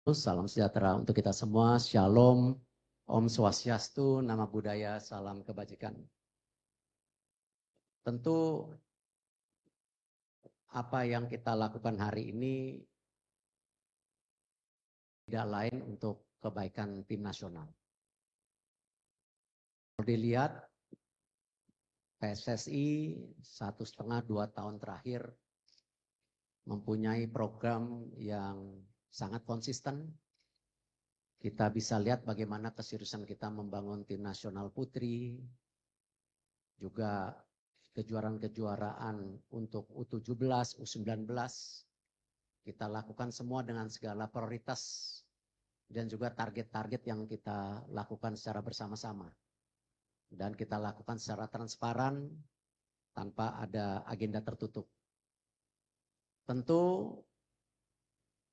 Salam sejahtera untuk kita semua. Shalom, Om Swastiastu, Nama Budaya, salam kebajikan. Tentu apa yang kita lakukan hari ini tidak lain untuk kebaikan tim nasional. Kalau dilihat PSSI 1,5-2 tahun terakhir mempunyai program yang sangat konsisten. Kita bisa lihat bagaimana keseriusan kita membangun tim nasional putri, juga kejuaraan-kejuaraan untuk U17, U19. Kita lakukan semua dengan segala prioritas dan juga target-target yang kita lakukan secara bersama-sama. Dan kita lakukan secara transparan tanpa ada agenda tertutup. Tentu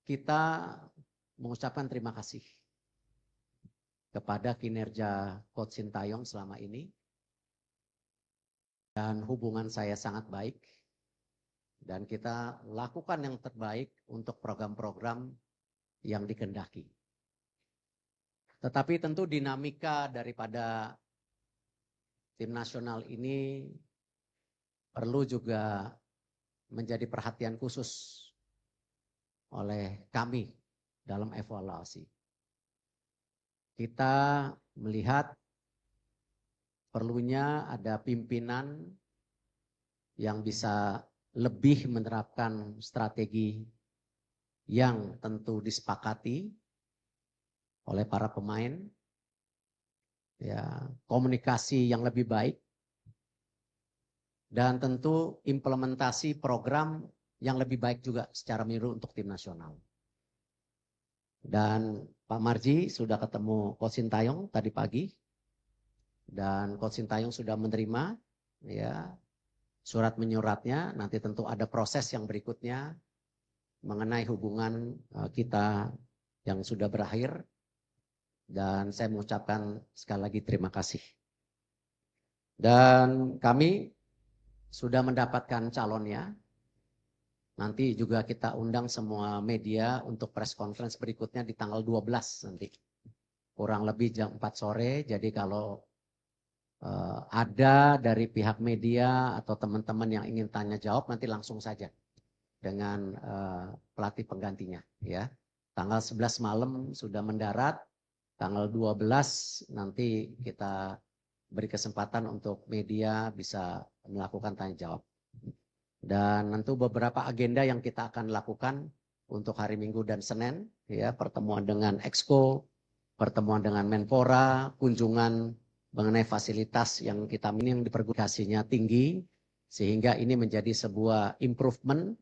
kita mengucapkan terima kasih kepada kinerja Coach Sintayong selama ini. Dan hubungan saya sangat baik. Dan kita lakukan yang terbaik untuk program-program yang dikehendaki. Tetapi tentu dinamika daripada tim nasional ini perlu juga menjadi perhatian khusus oleh kami dalam evaluasi. Kita melihat perlunya ada pimpinan yang bisa lebih menerapkan strategi yang tentu disepakati oleh para pemain, ya, komunikasi yang lebih baik, dan tentu implementasi program yang lebih baik juga secara menyeluruh untuk tim nasional. Dan Pak Marji sudah ketemu Coach Sintayong tadi pagi, dan Coach Sintayong sudah menerima ya surat menyuratnya. Nanti tentu ada proses yang berikutnya mengenai hubungan kita yang sudah berakhir, dan saya mengucapkan sekali lagi terima kasih. Dan kami sudah mendapatkan calonnya. Nanti juga kita undang semua media untuk press conference berikutnya di tanggal 12 nanti. Kurang lebih jam 4 sore. Jadi kalau ada dari pihak media atau teman-teman yang ingin tanya jawab, nanti langsung saja dengan pelatih penggantinya. Ya. Tanggal 11 malam sudah mendarat. Tanggal 12 nanti kita beri kesempatan untuk media bisa melakukan tanya jawab. Dan tentu beberapa agenda yang kita akan lakukan untuk hari Minggu dan Senin, ya, pertemuan dengan Exco, pertemuan dengan Menpora, kunjungan mengenai fasilitas yang kita ini yang dipergulasinya tinggi, sehingga ini menjadi sebuah improvement,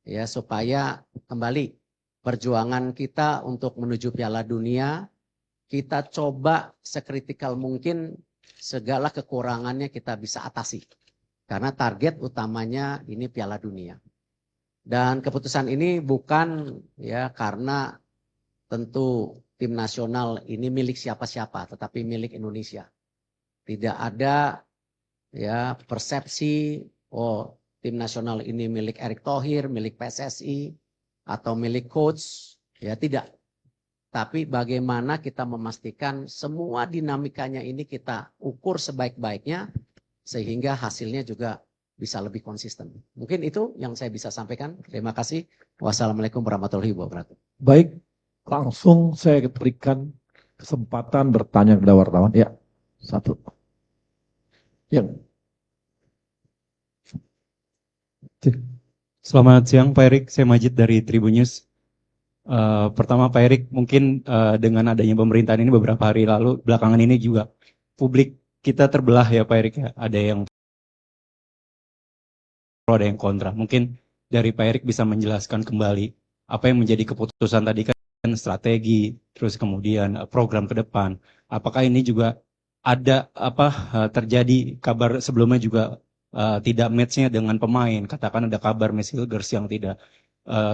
ya, supaya kembali perjuangan kita untuk menuju Piala Dunia, kita coba sekritikal mungkin segala kekurangannya kita bisa atasi. Karena target utamanya ini Piala Dunia. Dan keputusan ini bukan ya karena tentu tim nasional ini milik siapa-siapa, tetapi milik Indonesia. Tidak ada ya persepsi tim nasional ini milik Erick Thohir, milik PSSI atau milik coach, ya tidak. Tapi bagaimana kita memastikan semua dinamikanya ini kita ukur sebaik-baiknya sehingga hasilnya juga bisa lebih konsisten. Mungkin itu yang saya bisa sampaikan. Terima kasih. Wassalamualaikum warahmatullahi wabarakatuh. Baik, langsung saya berikan kesempatan bertanya kepada wartawan. Ya, satu. Ya. Selamat siang Pak Erik, saya Majid dari Tribun News. Pertama Pak Erik, mungkin dengan adanya pemerintahan ini beberapa hari lalu, belakangan ini juga publik kita terbelah ya Pak Erik ya. Ada yang pro, ada yang kontra. Mungkin dari Pak Erik bisa menjelaskan kembali apa yang menjadi keputusan tadi kan strategi, terus kemudian program ke depan. Apakah ini juga ada terjadi kabar sebelumnya juga tidak match-nya dengan pemain, katakan ada kabar Messi Hilgers yang tidak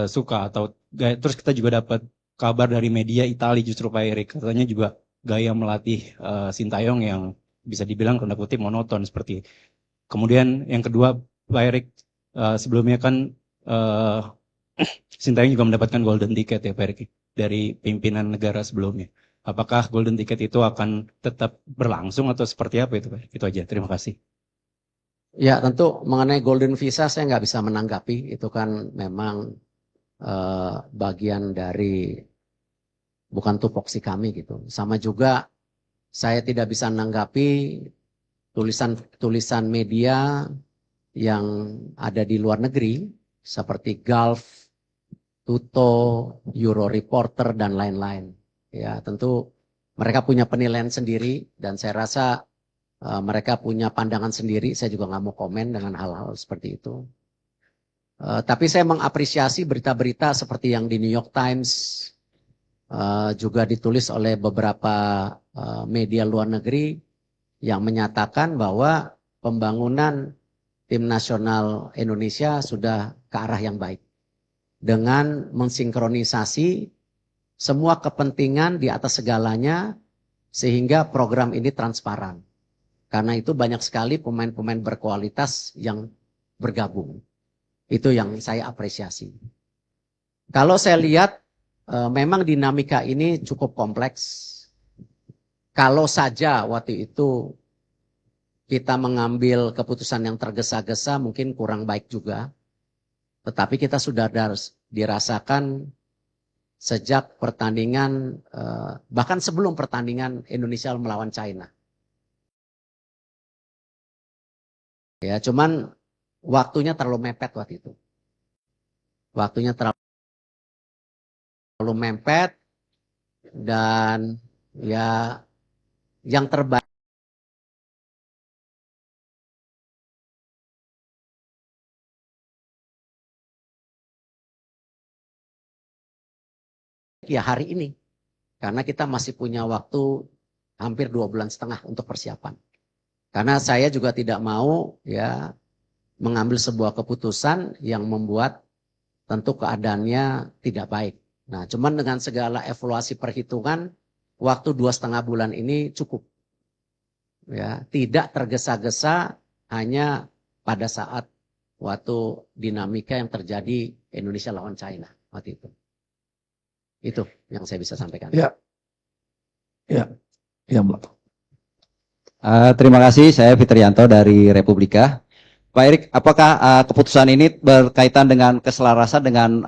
suka, atau terus kita juga dapat kabar dari media Italia justru Pak Erik katanya juga gaya melatih Sintayong yang bisa dibilang tanda kutip monoton seperti. Kemudian yang kedua Pak Erik sebelumnya kan Sintayong juga mendapatkan golden ticket ya Pak Erick dari pimpinan negara sebelumnya. Apakah golden ticket itu akan tetap berlangsung atau seperti apa itu Pak Erick? Itu aja, terima kasih. Ya tentu mengenai golden visa saya nggak bisa menanggapi, itu kan memang bagian dari bukan tupoksi kami gitu. Sama juga saya tidak bisa menanggapi tulisan media yang ada di luar negeri seperti Gulf, Tuto, Euro Reporter dan lain-lain. Ya tentu mereka punya penilaian sendiri dan saya rasa mereka punya pandangan sendiri. Saya juga nggak mau komen dengan hal-hal seperti itu. Tapi saya mengapresiasi berita-berita seperti yang di New York Times, juga ditulis oleh beberapa media luar negeri yang menyatakan bahwa pembangunan tim nasional Indonesia sudah ke arah yang baik. Dengan mensinkronisasi semua kepentingan di atas segalanya sehingga program ini transparan. Karena itu banyak sekali pemain-pemain berkualitas yang bergabung. Itu yang saya apresiasi. Kalau saya lihat memang dinamika ini cukup kompleks. Kalau saja waktu itu kita mengambil keputusan yang tergesa-gesa mungkin kurang baik juga. Tetapi kita sudah dirasakan sejak pertandingan, bahkan sebelum pertandingan Indonesia melawan China. Ya, cuman waktunya terlalu mepet waktu itu. Waktunya terlalu mepet dan ya yang terbaik ya hari ini. Karena kita masih punya waktu hampir 2,5 bulan untuk persiapan. Karena saya juga tidak mau ya mengambil sebuah keputusan yang membuat tentu keadaannya tidak baik. Nah, cuman dengan segala evaluasi perhitungan, waktu 2,5 bulan ini cukup. Ya, tidak tergesa-gesa hanya pada saat waktu dinamika yang terjadi Indonesia lawan China waktu itu. Itu yang saya bisa sampaikan. Ya, ya, ya Mbak. Terima kasih, saya Fitrianto dari Republika. Pak Erik, apakah keputusan ini berkaitan dengan keselarasan dengan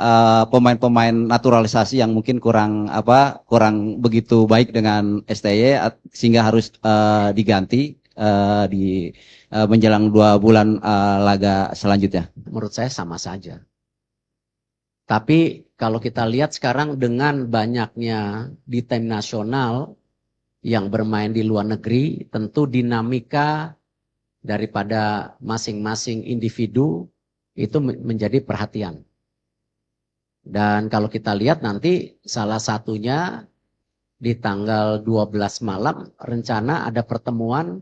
pemain-pemain naturalisasi yang mungkin kurang begitu baik dengan STY sehingga harus diganti di menjelang 2 bulan laga selanjutnya? Menurut saya sama saja. Tapi kalau kita lihat sekarang dengan banyaknya di tim nasional yang bermain di luar negeri, tentu dinamika daripada masing-masing individu itu menjadi perhatian. Dan kalau kita lihat nanti salah satunya di tanggal 12 malam rencana ada pertemuan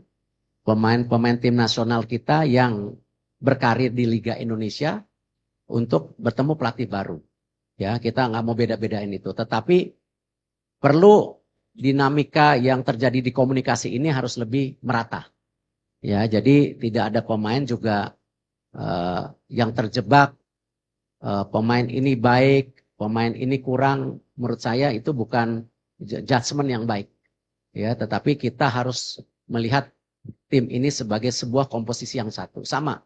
pemain-pemain tim nasional kita yang berkarir di Liga Indonesia untuk bertemu pelatih baru. Ya, kita nggak mau beda-bedain itu. Tetapi perlu dinamika yang terjadi di komunikasi ini harus lebih merata. Ya, jadi tidak ada pemain juga yang terjebak. Pemain ini baik, pemain ini kurang. Menurut saya itu bukan judgement yang baik. Ya, tetapi kita harus melihat tim ini sebagai sebuah komposisi yang satu. Sama.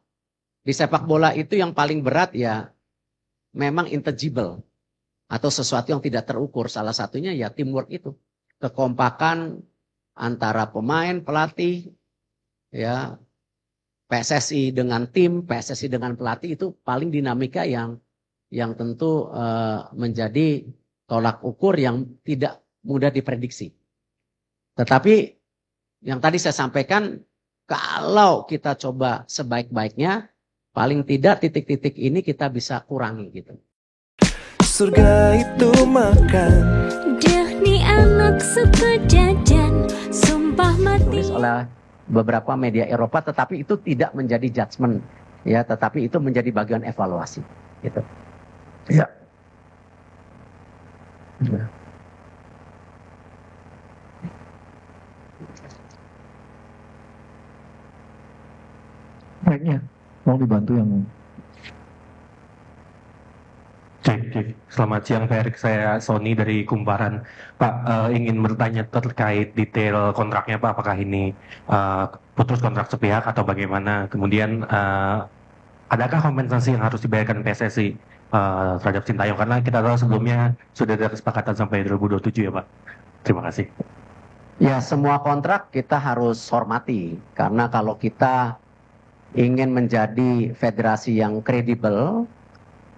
Di sepak bola itu yang paling berat ya memang intangible atau sesuatu yang tidak terukur. Salah satunya ya teamwork itu. Kekompakan antara pemain, pelatih, ya PSSI dengan tim, PSSI dengan pelatih itu paling dinamika yang tentu menjadi tolak ukur yang tidak mudah diprediksi. Tetapi yang tadi saya sampaikan, kalau kita coba sebaik-baiknya, paling tidak titik-titik ini kita bisa kurangi gitu. Surga itu makan. Nih anak suka jajan, sumpah mati. Tulis oleh beberapa media Eropa, tetapi itu tidak menjadi judgement, ya, tetapi itu menjadi bagian evaluasi, gitu. Ya. Baiknya, mau dibantu yang cek. Selamat siang Pak Erik, saya Sony dari Kumparan. Pak, ingin bertanya terkait detail kontraknya Pak, apakah ini putus kontrak sepihak atau bagaimana? Kemudian adakah kompensasi yang harus dibayarkan PSSI terhadap Sintayong? Karena kita tahu sebelumnya sudah ada kesepakatan sampai 2027 ya Pak. Terima kasih. Ya, semua kontrak kita harus hormati. Karena kalau kita ingin menjadi federasi yang kredibel,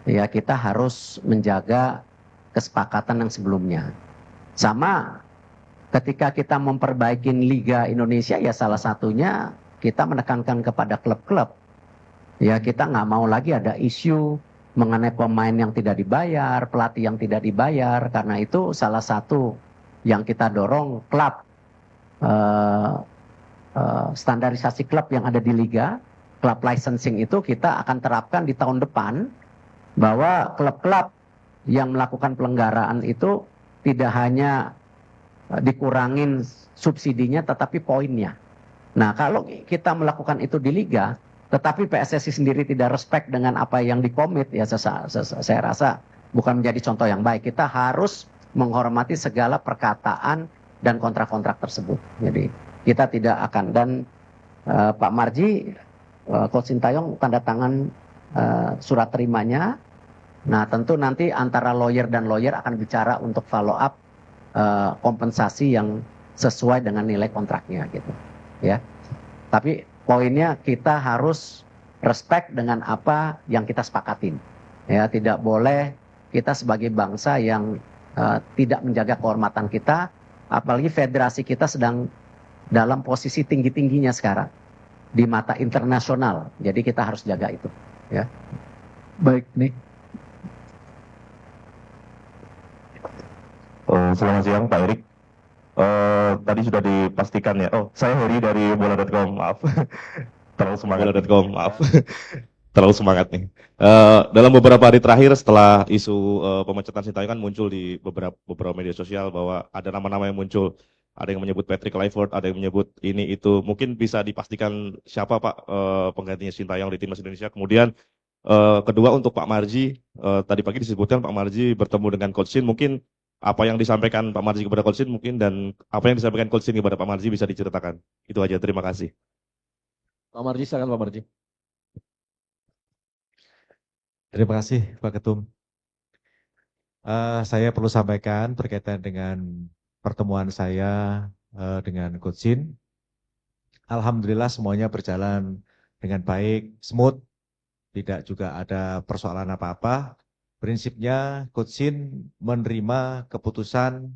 ya kita harus menjaga kesepakatan yang sebelumnya. Sama ketika kita memperbaiki Liga Indonesia, ya salah satunya kita menekankan kepada klub-klub. Ya kita nggak mau lagi ada isu mengenai pemain yang tidak dibayar, pelatih yang tidak dibayar. Karena itu salah satu yang kita dorong klub, standarisasi klub yang ada di Liga, klub licensing itu kita akan terapkan di tahun depan, bahwa klub-klub yang melakukan pelanggaran itu tidak hanya dikurangin subsidinya tetapi poinnya. Nah, kalau kita melakukan itu di liga, tetapi PSSI sendiri tidak respect dengan apa yang dikomit, ya saya rasa bukan menjadi contoh yang baik. Kita harus menghormati segala perkataan dan kontrak-kontrak tersebut. Jadi kita tidak akan, dan Pak Marji, Coach Sintayong tanda tangan surat terimanya. Nah, tentu nanti antara lawyer dan lawyer akan bicara untuk follow up kompensasi yang sesuai dengan nilai kontraknya gitu. Ya. Tapi poinnya kita harus respect dengan apa yang kita sepakatin. Ya, tidak boleh kita sebagai bangsa yang tidak menjaga kehormatan kita, apalagi federasi kita sedang dalam posisi tinggi-tingginya sekarang di mata internasional. Jadi kita harus jaga itu, ya. Baik, nih. Selamat siang Pak Erik. Tadi sudah dipastikan ya. Oh, saya Heri dari bola.com, maaf. Terlalu semangat. Bola.com, maaf. Terlalu semangat nih. Dalam beberapa hari terakhir setelah isu pemecatan Sintayong kan muncul di beberapa media sosial bahwa ada nama-nama yang muncul. Ada yang menyebut Patrick Kluivert, ada yang menyebut ini itu. Mungkin bisa dipastikan siapa Pak penggantinya Sintayong di timnas Indonesia. Kemudian kedua untuk Pak Marji, tadi pagi disebutkan Pak Marji bertemu dengan Coach Shin. Mungkin apa yang disampaikan Pak Marji kepada Coach Shin mungkin, dan apa yang disampaikan Coach Shin kepada Pak Marji bisa diceritakan. Itu aja, terima kasih. Pak Marji, silakan Pak Marji. Terima kasih Pak Ketum. Saya perlu sampaikan berkaitan dengan pertemuan saya dengan Coach Shin. Alhamdulillah semuanya berjalan dengan baik, smooth, tidak juga ada persoalan apa-apa. Prinsipnya Coach Shin menerima keputusan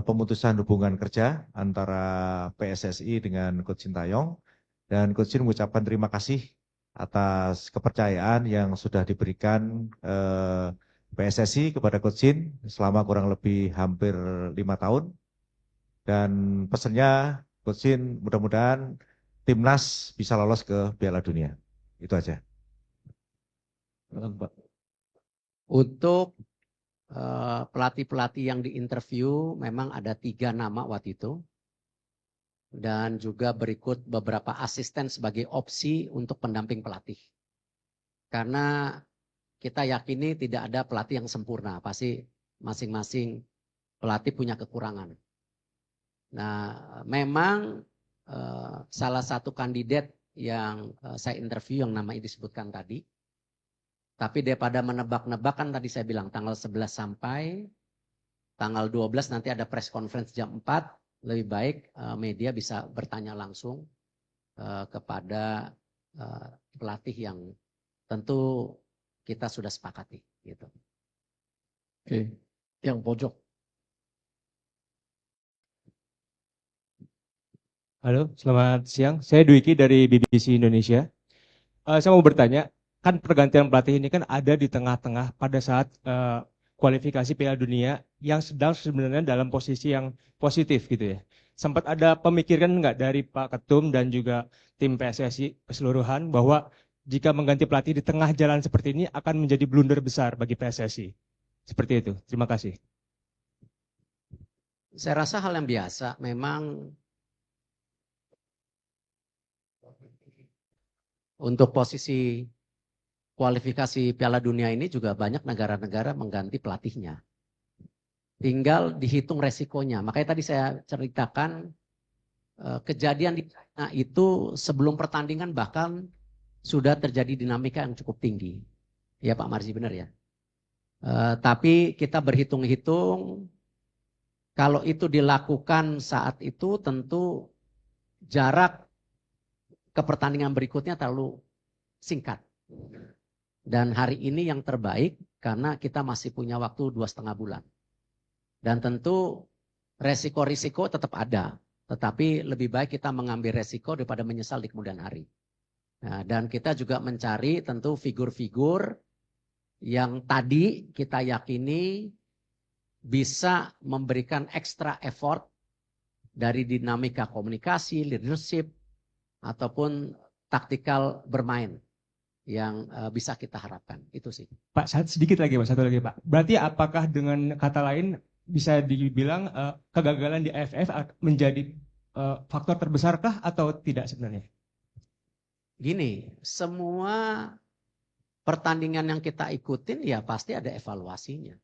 pemutusan hubungan kerja antara PSSI dengan Coach Sintayong, dan Coach Shin mengucapkan terima kasih atas kepercayaan yang sudah diberikan PSSI kepada Coach Shin selama kurang lebih hampir 5 tahun. Dan pesannya Coach Shin mudah-mudahan timnas bisa lolos ke Piala Dunia. Itu aja. Untuk pelatih-pelatih yang diinterview memang ada 3 nama waktu itu. Dan juga berikut beberapa asisten sebagai opsi untuk pendamping pelatih. Karena kita yakini tidak ada pelatih yang sempurna. Pasti masing-masing pelatih punya kekurangan. Nah, memang salah satu kandidat yang saya interview yang namanya disebutkan tadi. Tapi daripada menebak-nebak, kan tadi saya bilang tanggal 11 sampai tanggal 12 nanti ada press conference jam 4. Lebih baik media bisa bertanya langsung kepada pelatih yang tentu kita sudah sepakati. Gitu. Oke, yang pojok. Halo, selamat siang. Saya Dwiki dari BBC Indonesia. Saya mau bertanya, kan pergantian pelatih ini kan ada di tengah-tengah pada saat kualifikasi Piala Dunia yang sedang sebenarnya dalam posisi yang positif gitu ya. Sempat ada pemikiran nggak dari Pak Ketum dan juga tim PSSI keseluruhan bahwa jika mengganti pelatih di tengah jalan seperti ini akan menjadi blunder besar bagi PSSI? Seperti itu. Terima kasih. Saya rasa hal yang biasa. Memang untuk posisi kualifikasi Piala Dunia ini juga banyak negara-negara mengganti pelatihnya. Tinggal dihitung resikonya. Makanya tadi saya ceritakan kejadian di China itu sebelum pertandingan bahkan sudah terjadi dinamika yang cukup tinggi. Ya Pak Marji benar ya. Tapi kita berhitung-hitung kalau itu dilakukan saat itu tentu jarak ke pertandingan berikutnya terlalu singkat. Dan hari ini yang terbaik karena kita masih punya waktu 2,5 bulan. Dan tentu resiko-risiko tetap ada. Tetapi lebih baik kita mengambil resiko daripada menyesal di kemudian hari. Nah, dan kita juga mencari tentu figur-figur yang tadi kita yakini bisa memberikan extra effort dari dinamika komunikasi, leadership, ataupun taktikal bermain yang bisa kita harapkan. Itu sih. Pak, sedikit lagi Pak, satu lagi Pak. Berarti apakah dengan kata lain bisa dibilang kegagalan di AFF menjadi faktor terbesarkah atau tidak sebenarnya? Gini, semua pertandingan yang kita ikutin ya pasti ada evaluasinya.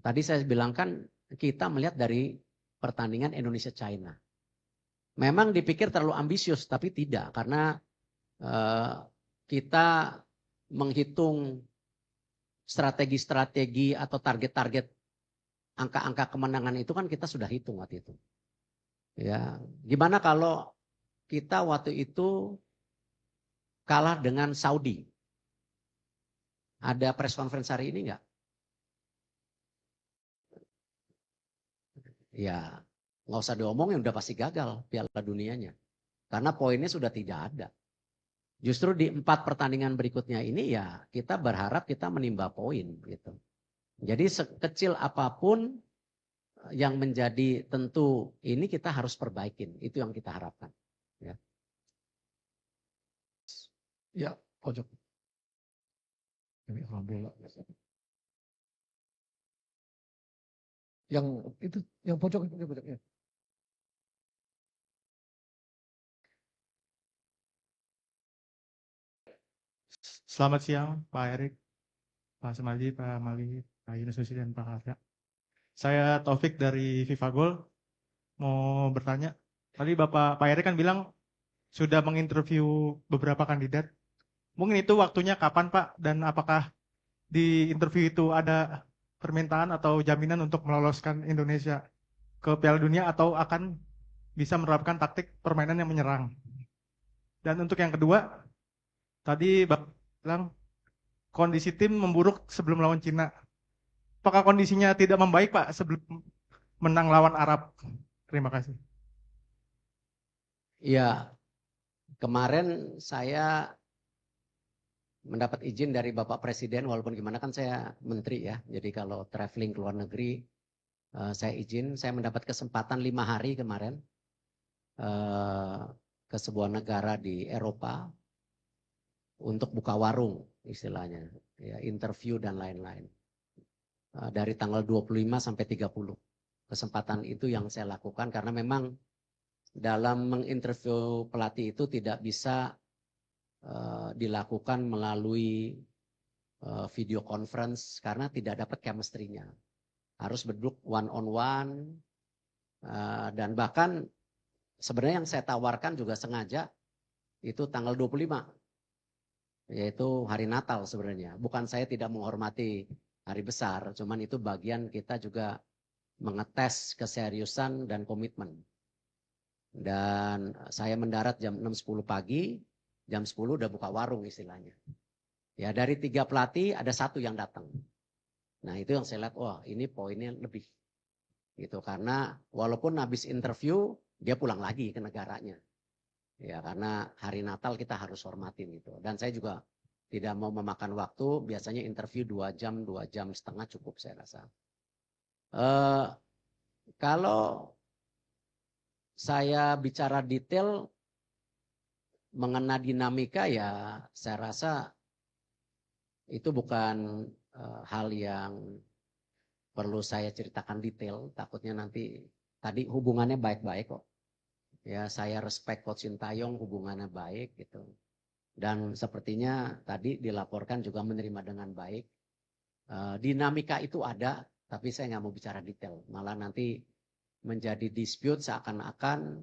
Tadi saya bilang kan kita melihat dari pertandingan Indonesia-China. Memang dipikir terlalu ambisius, tapi tidak. Karena kita menghitung strategi-strategi atau target-target angka-angka kemenangan itu kan kita sudah hitung waktu itu. Ya, gimana kalau kita waktu itu kalah dengan Saudi? Ada press conference hari ini enggak? Ya, nggak usah diomongin, udah pasti gagal Piala Dunianya. Karena poinnya sudah tidak ada. Justru di 4 pertandingan berikutnya ini ya kita berharap kita menimba poin gitu. Jadi sekecil apapun yang menjadi tentu ini kita harus perbaikin. Itu yang kita harapkan. Ya, Ya, pojok. Ini bola. Yang itu, yang pojok itu pojoknya. Selamat siang Pak Erik, Pak Sumarji, Pak Mali, Pak Yunus Nusi, dan Pak Arya. Saya Taufik dari FIFA Goal. Mau bertanya, tadi Pak Erik kan bilang sudah menginterview beberapa kandidat. Mungkin itu waktunya kapan Pak? Dan apakah di interview itu ada permintaan atau jaminan untuk meloloskan Indonesia ke Piala Dunia atau akan bisa menerapkan taktik permainan yang menyerang? Dan untuk yang kedua, tadi Bapak bilang kondisi tim memburuk sebelum lawan Cina. Apakah kondisinya tidak membaik Pak sebelum menang lawan Arab? Terima kasih. ya kemarin saya mendapat izin dari Bapak Presiden, walaupun gimana kan saya menteri ya. Jadi kalau traveling ke luar negeri saya izin, saya mendapat kesempatan 5 hari kemarin ke sebuah negara di Eropa untuk buka warung istilahnya, ya, interview dan lain-lain. Dari tanggal 25 sampai 30. Kesempatan itu yang saya lakukan karena memang dalam menginterview pelatih itu tidak bisa dilakukan melalui video conference karena tidak dapat chemistry-nya. Harus berduduk one on one dan bahkan sebenarnya yang saya tawarkan juga sengaja itu tanggal 25. Yaitu hari Natal sebenarnya. Bukan saya tidak menghormati hari besar, cuman itu bagian kita juga mengetes keseriusan dan komitmen. Dan saya mendarat jam 6.10 pagi, jam 10 udah buka warung istilahnya. Ya dari 3 pelatih ada 1 yang datang. Nah itu yang saya lihat, wah ini poinnya lebih. Gitu, karena walaupun habis interview, dia pulang lagi ke negaranya. Ya karena hari Natal kita harus hormatin itu. Dan saya juga tidak mau memakan waktu, biasanya interview 2 jam, 2 jam setengah cukup saya rasa. Kalau saya bicara detail mengenai dinamika ya saya rasa itu bukan hal yang perlu saya ceritakan detail. Takutnya nanti tadi hubungannya baik-baik kok. Ya saya respect Coach Sintayong, hubungannya baik gitu. Dan sepertinya tadi dilaporkan juga menerima dengan baik. Dinamika itu ada, tapi saya nggak mau bicara detail. Malah nanti menjadi dispute seakan-akan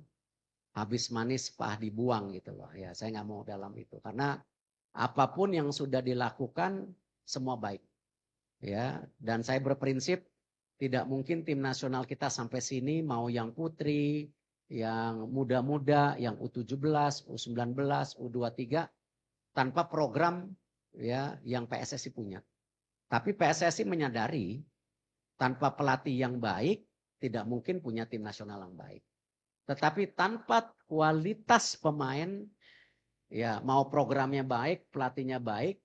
habis manis pah dibuang gitu loh. Ya, saya nggak mau dalam itu. Karena apapun yang sudah dilakukan semua baik. Ya, dan saya berprinsip tidak mungkin tim nasional kita sampai sini mau yang putri, yang muda-muda, yang U17, U19, U23 tanpa program ya yang PSSI punya. Tapi PSSI menyadari tanpa pelatih yang baik tidak mungkin punya tim nasional yang baik. Tetapi tanpa kualitas pemain ya mau programnya baik, pelatihnya baik,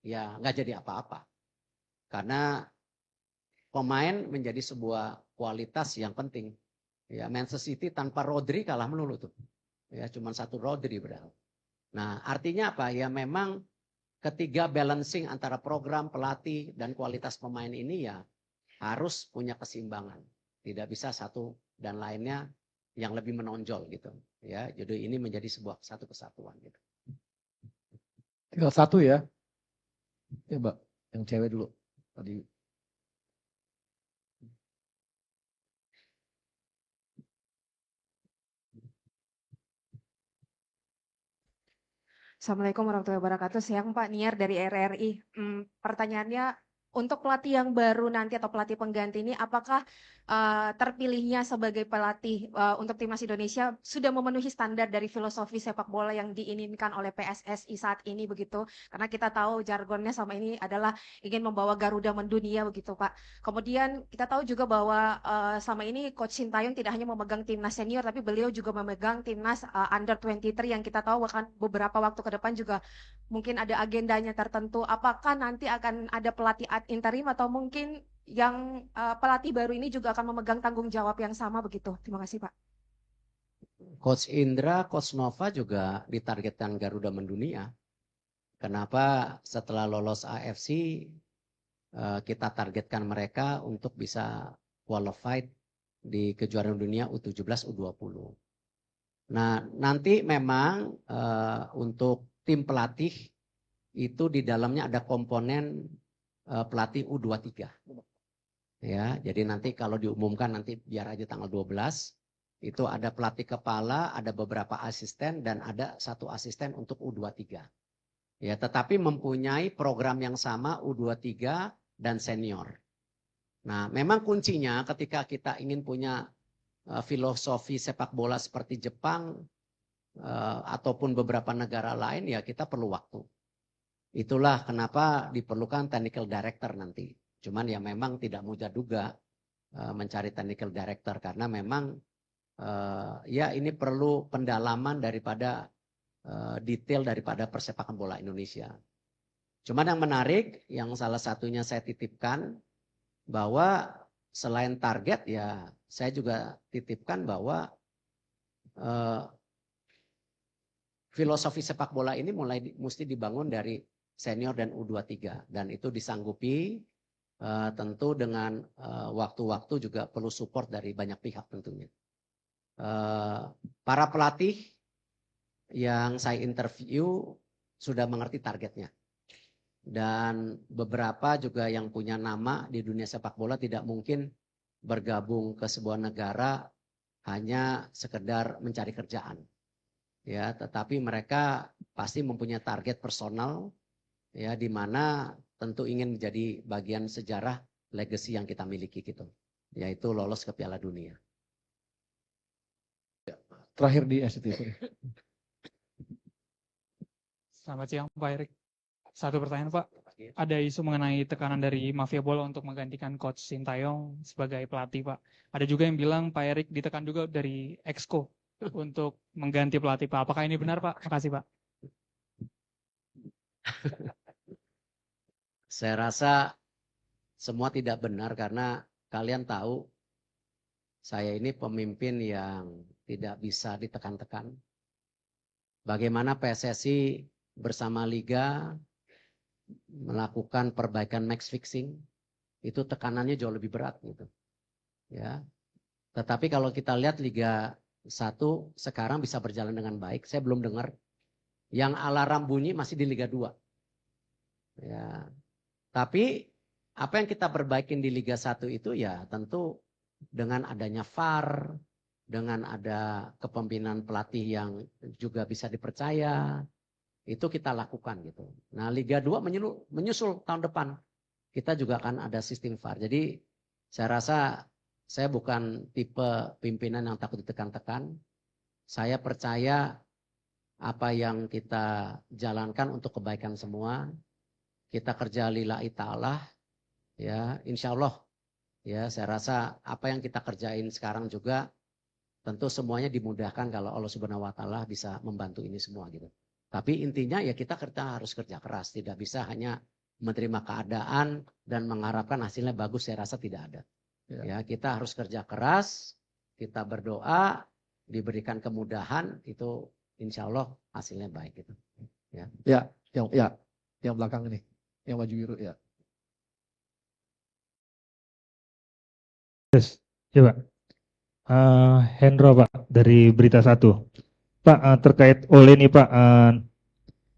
ya nggak jadi apa-apa. Karena pemain menjadi sebuah kualitas yang penting. Ya, Manchester City tanpa Rodri kalah melulu tuh. Ya, cuma satu Rodri padahal. Nah, artinya apa? Ya memang ketiga balancing antara program, pelatih, dan kualitas pemain ini ya harus punya keseimbangan. Tidak bisa satu dan lainnya yang lebih menonjol gitu. Ya, jadi ini menjadi sebuah satu kesatuan gitu. Tinggal satu ya. Ya Mbak, yang cewek dulu. Tadi. Assalamualaikum warahmatullahi wabarakatuh. Siang Pak, Niar dari RRI. Pertanyaannya, untuk pelatih yang baru nanti atau pelatih pengganti ini, apakah terpilihnya sebagai pelatih untuk timnas Indonesia sudah memenuhi standar dari filosofi sepak bola yang diinginkan oleh PSSI saat ini begitu? Karena kita tahu jargonnya sama ini adalah ingin membawa Garuda mendunia begitu Pak. Kemudian kita tahu juga bahwa sama ini Coach Sintayong tidak hanya memegang timnas senior, tapi beliau juga memegang timnas under 23 yang kita tahu akan beberapa waktu ke depan juga mungkin ada agendanya tertentu. Apakah nanti akan ada pelatih ad interim atau mungkin yang pelatih baru ini juga akan memegang tanggung jawab yang sama begitu? Terima kasih Pak. Coach Indra, Coach Nova juga ditargetkan Garuda mendunia. Kenapa setelah lolos AFC kita targetkan mereka untuk bisa qualified di kejuaraan dunia U17, U20. Nah, nanti memang untuk tim pelatih itu di dalamnya ada komponen pelatih U23. Ya, jadi nanti kalau diumumkan nanti biar aja tanggal 12 itu ada pelatih kepala, ada beberapa asisten dan ada satu asisten untuk U23. Ya, tetapi mempunyai program yang sama U23 dan senior. Nah, memang kuncinya ketika kita ingin punya filosofi sepak bola seperti Jepang ataupun beberapa negara lain ya kita perlu waktu. Itulah kenapa diperlukan technical director nanti. Cuman ya memang tidak mudah juga mencari technical director karena memang ya ini perlu pendalaman daripada detail daripada persepakan bola Indonesia. Cuman yang menarik yang salah satunya saya titipkan bahwa selain target ya saya juga titipkan bahwa filosofi sepak bola ini mesti dibangun dari senior dan U23 dan itu disanggupi tentu dengan waktu-waktu juga perlu support dari banyak pihak tentunya. Para pelatih yang saya interview sudah mengerti targetnya. Dan beberapa juga yang punya nama di dunia sepak bola tidak mungkin bergabung ke sebuah negara hanya sekedar mencari kerjaan. Ya, tetapi mereka pasti mempunyai target personal ya di mana tentu ingin menjadi bagian sejarah legacy yang kita miliki gitu, yaitu lolos ke Piala Dunia. Terakhir di SCTV. Selamat siang Pak Erik. Satu pertanyaan Pak, ada isu mengenai tekanan dari mafia bola untuk menggantikan Coach Sintayong sebagai pelatih Pak. Ada juga yang bilang Pak Erik ditekan juga dari Exco untuk mengganti pelatih Pak. Apakah ini benar Pak? Makasih Pak. Saya rasa semua tidak benar karena kalian tahu saya ini pemimpin yang tidak bisa ditekan-tekan. Bagaimana PSSI bersama Liga melakukan perbaikan match fixing, itu tekanannya jauh lebih berat gitu. Ya. Tetapi kalau kita lihat Liga 1 sekarang bisa berjalan dengan baik, saya belum dengar Yang alarm bunyi masih di Liga 2. Ya. Tapi apa yang kita perbaikin di Liga 1 itu ya tentu dengan adanya VAR, dengan ada kepemimpinan pelatih yang juga bisa dipercaya, itu kita lakukan gitu. Nah, Liga 2 menyusul tahun depan. Kita juga akan ada sistem VAR. Jadi saya rasa saya bukan tipe pimpinan yang takut ditekan-tekan. Saya percaya apa yang kita jalankan untuk kebaikan semua. Kita kerja lillahi ta'ala. Ya, insya Allah. Ya, saya rasa apa yang kita kerjain sekarang juga tentu semuanya dimudahkan kalau Allah Subhanahu wa taala bisa membantu ini semua gitu. Tapi intinya ya kita harus kerja keras, tidak bisa hanya menerima keadaan dan mengharapkan hasilnya bagus, saya rasa tidak ada. Ya, kita harus kerja keras, kita berdoa, diberikan kemudahan, itu insya Allah hasilnya baik gitu. Ya, yang belakang ini, yang baju biru ya. Yes, ya Pak. Hendro Pak dari Berita 1. Pak, terkait Ole nih Pak,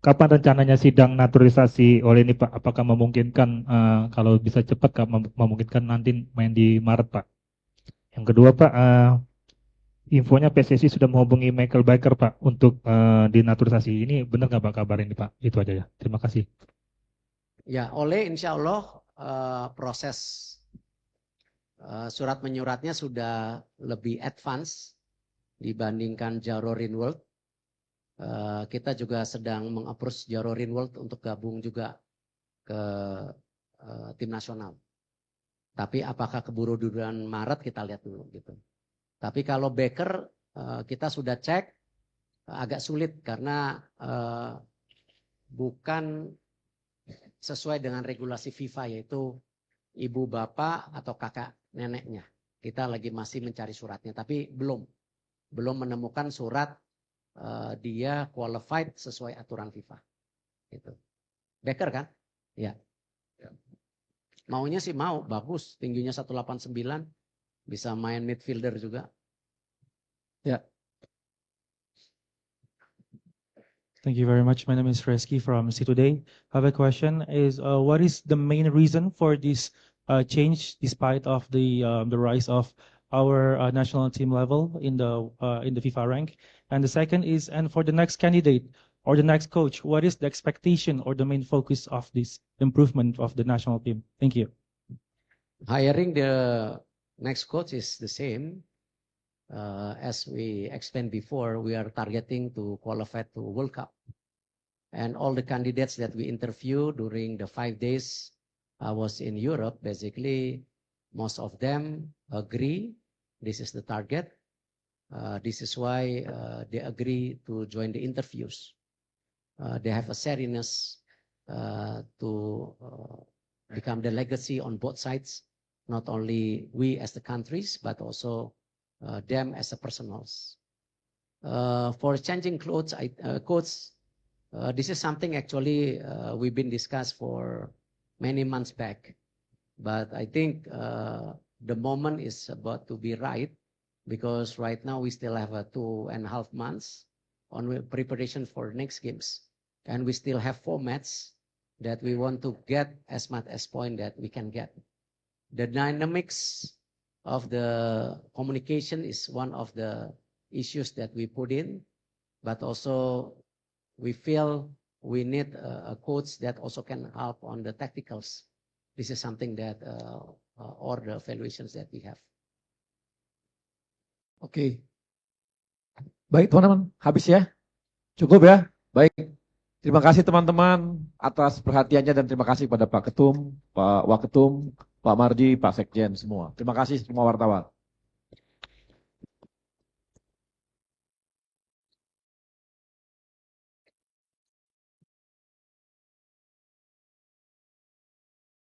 kapan rencananya sidang naturalisasi Ole nih Pak? Apakah memungkinkan kalau bisa cepat memungkinkan nanti main di Maret Pak? Yang kedua Pak, infonya PSSI sudah menghubungi Michael Baker Pak untuk dinaturalisasi. Ini benar nggak Pak kabar ini Pak? Itu aja ya. Terima kasih. Ya, Ole insya Allah proses surat menyuratnya sudah lebih advance dibandingkan Jaro Rinwald. Kita juga sedang meng-approach Jaro Rinwald untuk gabung juga ke tim nasional. Tapi apakah keburu di bulan Maret kita lihat dulu gitu. Tapi kalau Baker kita sudah cek agak sulit karena bukan sesuai dengan regulasi FIFA yaitu ibu bapak atau kakak neneknya. Kita lagi masih mencari suratnya, tapi belum menemukan surat dia qualified sesuai aturan FIFA. Gitu. Baker kan? Ya. Maunya sih mau, bagus, tingginya 189, bisa main midfielder juga. Ya. Thank you very much. My name is Reski from C Today. I have a question: what is the main reason for this change, despite of the rise of our national team level in the FIFA rank? And the second is, and for the next candidate or the next coach, what is the expectation or the main focus of this improvement of the national team? Thank you. Hiring the next coach is the same. As we explained before, we are targeting to qualify to World Cup. And all the candidates that we interviewed during the 5 days I was in Europe, basically most of them agree this is the target. This is why they agree to join the interviews. They have a serious to become the legacy on both sides, not only we as the countries, but also them as a personals. For changing clothes, coach, this is something actually we've been discussed for many months back. But I think the moment is about to be right, because right now we still have 2.5 months on preparation for next games. And we still have formats that we want to get as much as point that we can get. The dynamics of the communication is one of the issues that we put in, but also we feel we need a coach that also can help on the tacticals. This is something that or the evaluations that we have. Oke. Baik teman-teman, habis ya? Cukup ya? Baik. Terima kasih teman-teman atas perhatiannya dan terima kasih pada Pak Ketum, Pak Waketum, Pak Marji, Pak Sekjen semua. Terima kasih semua wartawan.